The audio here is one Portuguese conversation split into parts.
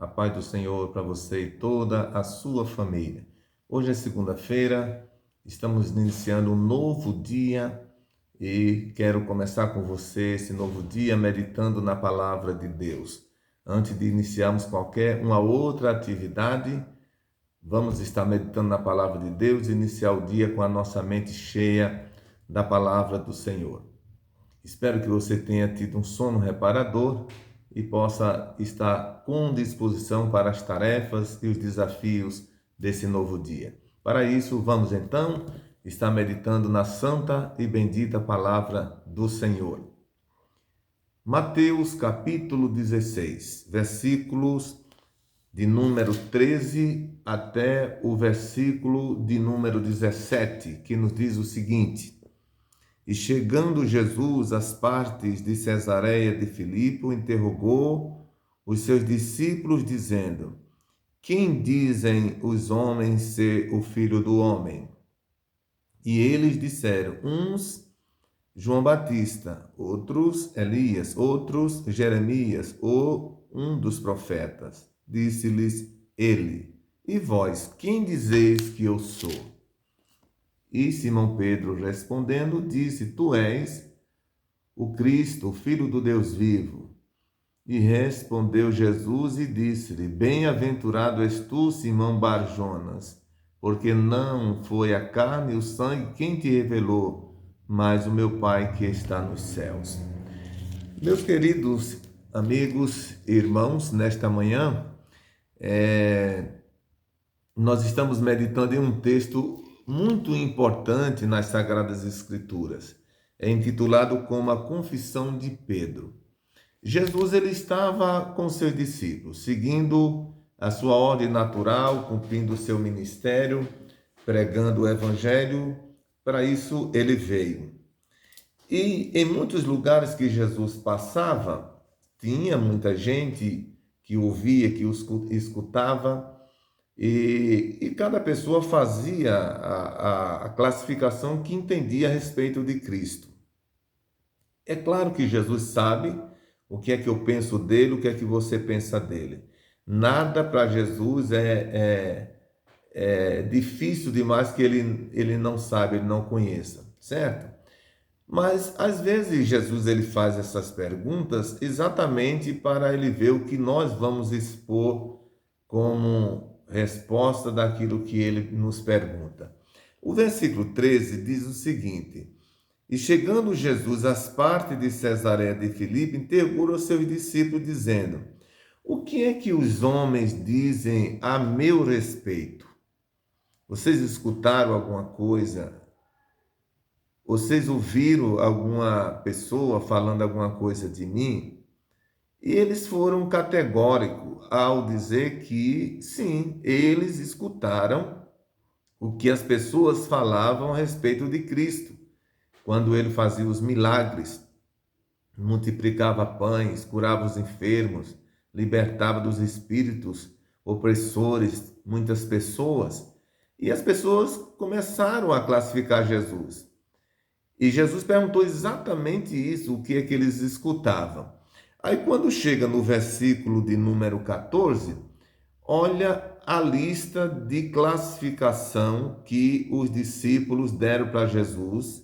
A paz do Senhor para você e toda a sua família. Hoje é segunda-feira, estamos iniciando um novo dia e quero começar com você esse novo dia meditando na palavra de Deus. Antes de iniciarmos qualquer uma outra atividade, vamos estar meditando na palavra de Deus e iniciar o dia com a nossa mente cheia da palavra do Senhor. Espero que você tenha tido um sono reparador e possa estar com disposição para as tarefas e os desafios desse novo dia. Para isso, vamos então estar meditando na santa e bendita palavra do Senhor. Mateus capítulo 16, versículos de número 13 até o versículo de número 17, que nos diz o seguinte: E chegando Jesus às partes de Cesareia de Filipe, interrogou os seus discípulos, dizendo: Quem dizem os homens ser o Filho do Homem? E eles disseram: uns João Batista, outros Elias, outros Jeremias ou um dos profetas. Disse-lhes ele: E vós, quem dizeis que eu sou? E Simão Pedro respondendo disse: Tu és o Cristo, o Filho do Deus vivo. E respondeu Jesus e disse-lhe: Bem-aventurado és tu, Simão Bar-Jonas, porque não foi a carne e o sangue quem te revelou, mas o meu Pai que está nos céus. Meus queridos amigos e irmãos, nesta manhã, nós estamos meditando em um texto muito importante nas Sagradas Escrituras. É intitulado como a Confissão de Pedro. Jesus ele estava com seus discípulos, seguindo a sua ordem natural, cumprindo o seu ministério, pregando o Evangelho. Para isso ele veio. E em muitos lugares que Jesus passava, tinha muita gente que ouvia, que o escutava, e cada pessoa fazia a classificação que entendia a respeito de Cristo. É claro que Jesus sabe o que é que eu penso dele, o que é que você pensa dele. Nada para Jesus é difícil demais que ele não saiba, ele não conheça, certo? Mas às vezes Jesus ele faz essas perguntas exatamente para ele ver o que nós vamos expor como resposta daquilo que ele nos pergunta. O versículo 13 diz o seguinte: E chegando Jesus às partes de Cesareia de Filipe, interrogou os seus discípulos, dizendo: O que é que os homens dizem a meu respeito? Vocês escutaram alguma coisa? Vocês ouviram alguma pessoa falando alguma coisa de mim? E eles foram categóricos ao dizer que sim, eles escutaram o que as pessoas falavam a respeito de Cristo, quando ele fazia os milagres, multiplicava pães, curava os enfermos, libertava dos espíritos opressores muitas pessoas. E as pessoas começaram a classificar Jesus. E Jesus perguntou exatamente isso, o que é que eles escutavam. Aí quando chega no versículo de número 14, olha a lista de classificação que os discípulos deram para Jesus,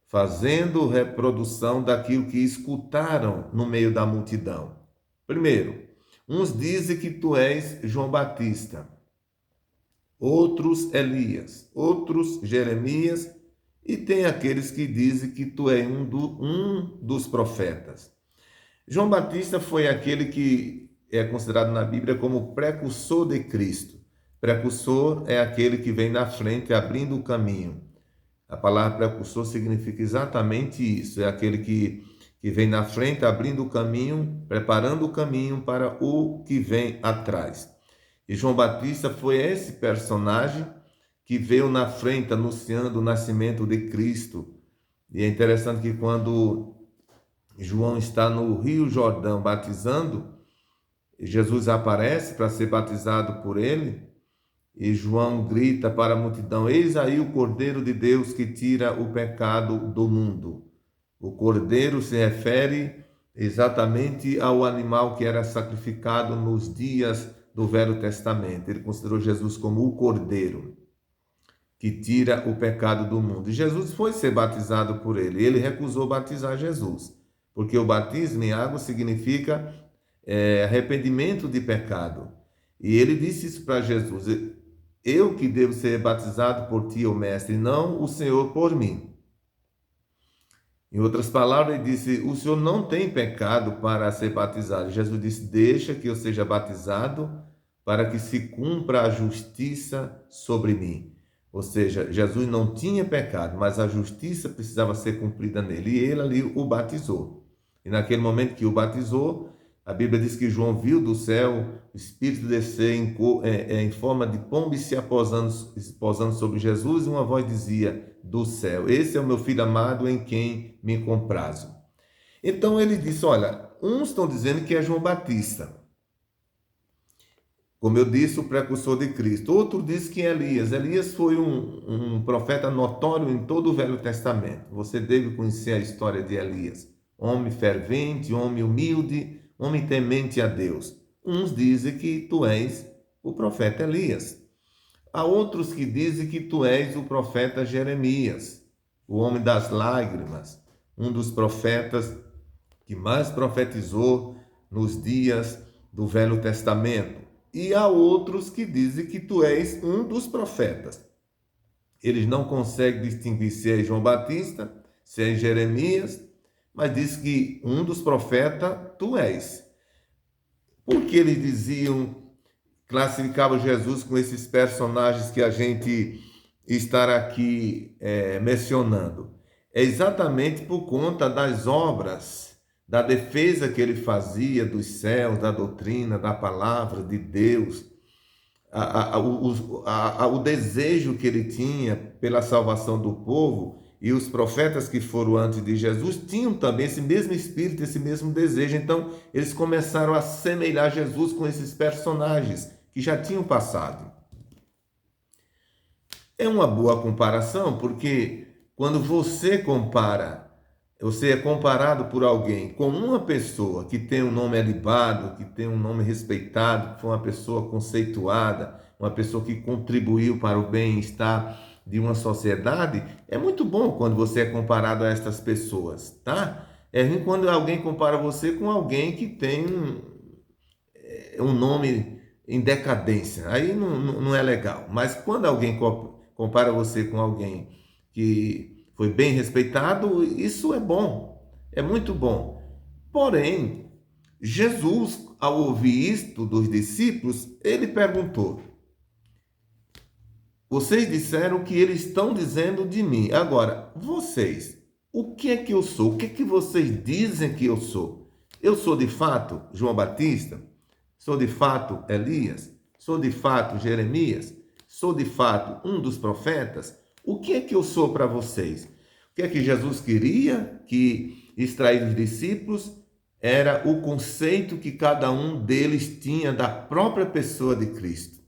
fazendo reprodução daquilo que escutaram no meio da multidão. Primeiro, uns dizem que tu és João Batista, outros Elias, outros Jeremias, e tem aqueles que dizem que tu és um dos profetas. João Batista foi aquele que é considerado na Bíblia como precursor de Cristo. Precursor é aquele que vem na frente abrindo o caminho. A palavra precursor significa exatamente isso, é aquele que vem na frente abrindo o caminho, preparando o caminho para o que vem atrás. E João Batista foi esse personagem que veio na frente anunciando o nascimento de Cristo. E é interessante que quando João está no Rio Jordão batizando, Jesus aparece para ser batizado por ele, e João grita para a multidão: Eis aí o Cordeiro de Deus que tira o pecado do mundo. O Cordeiro se refere exatamente ao animal que era sacrificado nos dias do Velho Testamento. Ele considerou Jesus como o Cordeiro que tira o pecado do mundo. E Jesus foi ser batizado por ele. Ele recusou batizar Jesus, porque o batismo em água significa arrependimento de pecado. E ele disse isso para Jesus: eu que devo ser batizado por ti, ó mestre, não o Senhor por mim. Em outras palavras, ele disse: o Senhor não tem pecado para ser batizado. Jesus disse: deixa que eu seja batizado para que se cumpra a justiça sobre mim. Ou seja, Jesus não tinha pecado, mas a justiça precisava ser cumprida nele. E ele ali o batizou. E naquele momento que o batizou, a Bíblia diz que João viu do céu o Espírito descer em forma de pomba e se posando sobre Jesus, e uma voz dizia do céu: esse é o meu filho amado em quem me comprazo. Então ele disse: olha, uns estão dizendo que é João Batista, como eu disse, o precursor de Cristo. Outro diz que é Elias. Elias foi um profeta notório em todo o Velho Testamento. Você deve conhecer a história de Elias. Homem fervente, homem humilde, homem temente a Deus. Uns dizem que tu és o profeta Elias. Há outros que dizem que tu és o profeta Jeremias, o homem das lágrimas, um dos profetas que mais profetizou nos dias do Velho Testamento. E há outros que dizem que tu és um dos profetas. Eles não conseguem distinguir se é João Batista, se é Jeremias, mas diz que um dos profetas tu és. Por que eles classificavam Jesus com esses personagens que a gente está aqui mencionando? É exatamente por conta das obras, da defesa que ele fazia dos céus, da doutrina, da palavra de Deus, o desejo que ele tinha pela salvação do povo. E os profetas que foram antes de Jesus tinham também esse mesmo espírito, esse mesmo desejo. Então, eles começaram a semelhar Jesus com esses personagens que já tinham passado. É uma boa comparação, porque quando você é comparado por alguém com uma pessoa que tem um nome elevado, que tem um nome respeitado, que foi uma pessoa conceituada, uma pessoa que contribuiu para o bem-estar de uma sociedade, é muito bom quando você é comparado a estas pessoas, tá? É ruim quando alguém compara você com alguém que tem um nome em decadência, aí não é legal. Mas quando alguém compara você com alguém que foi bem respeitado, isso é bom, é muito bom. Porém, Jesus, ao ouvir isto dos discípulos, ele perguntou: vocês disseram o que eles estão dizendo de mim. Agora, vocês, o que é que eu sou? O que é que vocês dizem que eu sou? Eu sou de fato João Batista? Sou de fato Elias? Sou de fato Jeremias? Sou de fato um dos profetas? O que é que eu sou para vocês? O que é que Jesus queria que extrair dos discípulos? Era o conceito que cada um deles tinha da própria pessoa de Cristo.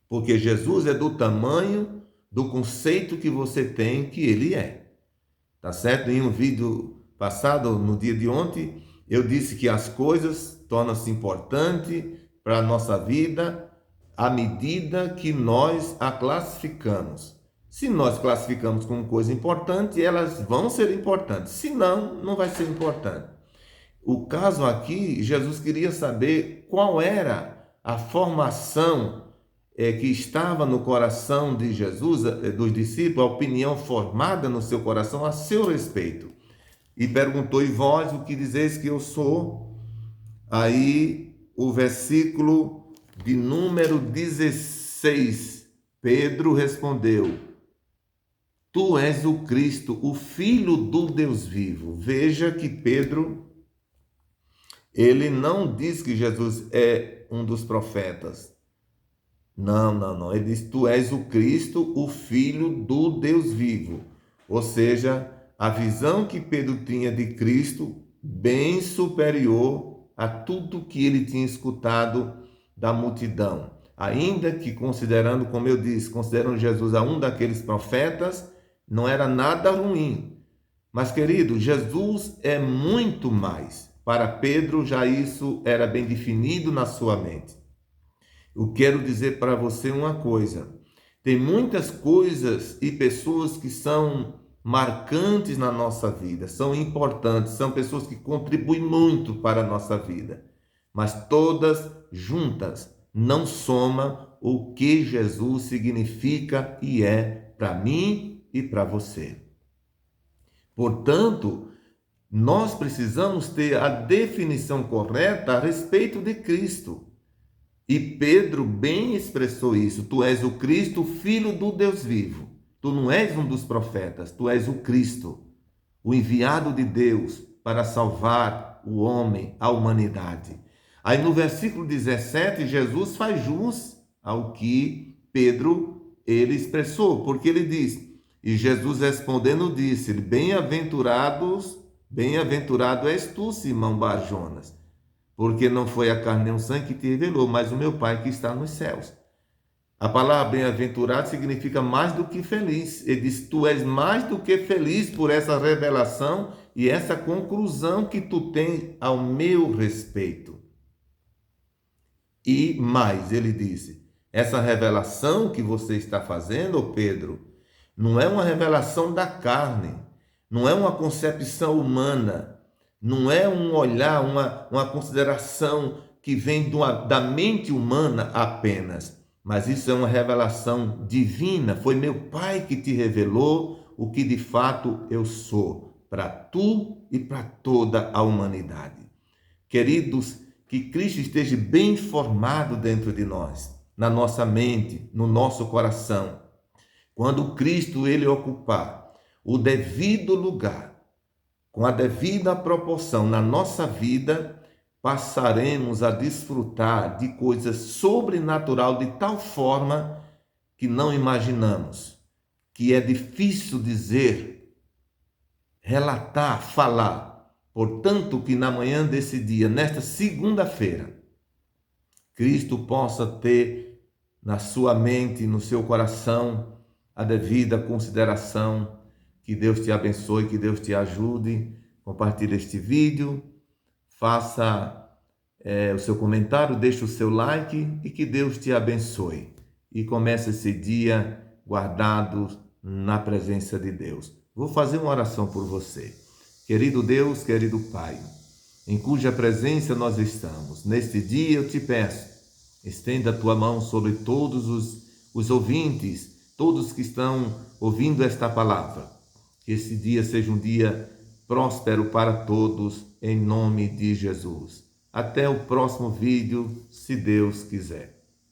Porque Jesus é do tamanho do conceito que você tem que ele é. Tá certo? Em um vídeo passado, no dia de ontem, eu disse que as coisas tornam-se importantes para a nossa vida à medida que nós a classificamos. Se nós classificamos como coisa importante, elas vão ser importantes. Se não, não vai ser importante. O caso aqui, Jesus queria saber qual era a formação que estava no coração de Jesus, dos discípulos, a opinião formada no seu coração a seu respeito. E perguntou: e vós, o que dizeis que eu sou? Aí o versículo de número 16, Pedro respondeu: tu és o Cristo, o Filho do Deus vivo. Veja que Pedro, ele não diz que Jesus é um dos profetas. Não. Ele diz: tu és o Cristo, o Filho do Deus vivo. Ou seja, a visão que Pedro tinha de Cristo, bem superior a tudo que ele tinha escutado da multidão. Ainda que considerando, como eu disse, considerando Jesus a um daqueles profetas, não era nada ruim. Mas, querido, Jesus é muito mais. Para Pedro, já isso era bem definido na sua mente. Eu quero dizer para você uma coisa: tem muitas coisas e pessoas que são marcantes na nossa vida, são importantes, são pessoas que contribuem muito para a nossa vida, mas todas juntas não somam o que Jesus significa e é para mim e para você. Portanto, nós precisamos ter a definição correta a respeito de Cristo. E Pedro bem expressou isso: tu és o Cristo, filho do Deus vivo. Tu não és um dos profetas, tu és o Cristo, o enviado de Deus para salvar o homem, a humanidade. Aí no versículo 17, Jesus faz jus ao que Pedro ele expressou, porque ele diz: e Jesus respondendo disse-lhe: bem-aventurado és tu, Simão Bar-Jonas, porque não foi a carne nem o sangue que te revelou, mas o meu Pai que está nos céus. A palavra bem-aventurado significa mais do que feliz. Ele diz: tu és mais do que feliz por essa revelação e essa conclusão que tu tens ao meu respeito. E mais, ele disse: essa revelação que você está fazendo, Pedro, não é uma revelação da carne, não é uma concepção humana, não é um olhar, uma consideração que vem da mente humana apenas, mas isso é uma revelação divina. Foi meu Pai que te revelou o que de fato eu sou, para tu e para toda a humanidade. Queridos, que Cristo esteja bem formado dentro de nós, na nossa mente, no nosso coração. Quando Cristo ele ocupar o devido lugar, com a devida proporção na nossa vida, passaremos a desfrutar de coisas sobrenaturais de tal forma que não imaginamos, que é difícil dizer, relatar, falar. Portanto, que na manhã desse dia, nesta segunda-feira, Cristo possa ter na sua mente, no seu coração, a devida consideração. Que Deus te abençoe, que Deus te ajude. Compartilhe este vídeo, faça o seu comentário, deixe o seu like e que Deus te abençoe. E comece esse dia guardado na presença de Deus. Vou fazer uma oração por você. Querido Deus, querido Pai, em cuja presença nós estamos, neste dia eu te peço, estenda a tua mão sobre todos os ouvintes, todos que estão ouvindo esta palavra. Que esse dia seja um dia próspero para todos, em nome de Jesus. Até o próximo vídeo, se Deus quiser.